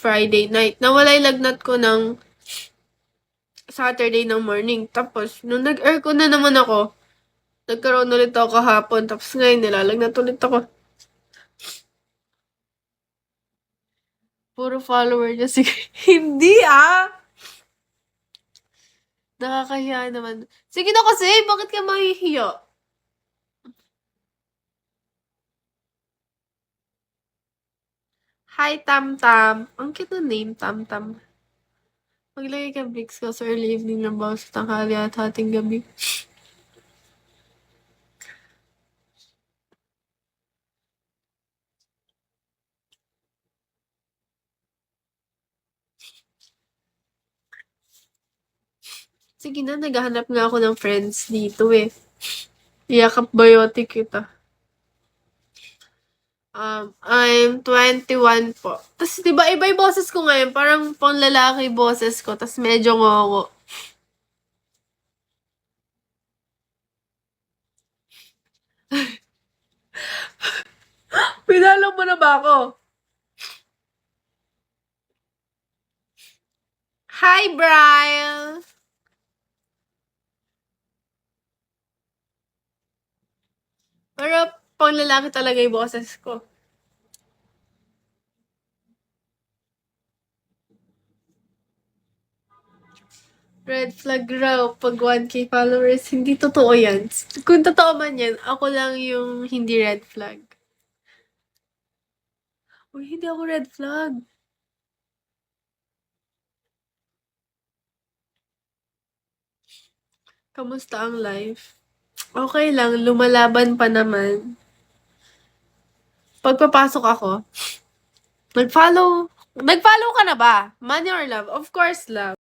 Friday night. Nawala yung lagnat ko ng Saturday ng morning. Tapos, nung nag-aircon na naman ako, nagkaroon ulit ako kahapon. Tapos ngayon, nilalagnat ulit ako. Puro follower niya. Sige. Hindi ah! Nakakahiya naman. Sige na kasi, bakit ka mahihiya? Hi, Tam Tam. Ang cute na name, Tam Tam. Maglagay ka bricks ko sa early evening ng bawas sa tanghali at hating gabi. Sige na, naghahanap nga ako ng friends dito eh. Iyakap biotic kita. I'm 21 po. Tapos, di ba, iba yung boses ko ngayon. Parang pang lalaki boses ko. Tapos, medyo ngongo. Pinalo mo na ba ako? Hi, Brian! Pero, pang lalaki talaga yung boses ko. Red flag raw pag 1K followers. Hindi totoo yan. Kung totoo man yan, ako lang yung hindi red flag. Uy, hindi ako red flag. Kamusta ang life? Okay lang, lumalaban pa naman. Pagpapasok ako, nag-follow ka na ba? Money or love? Of course, love.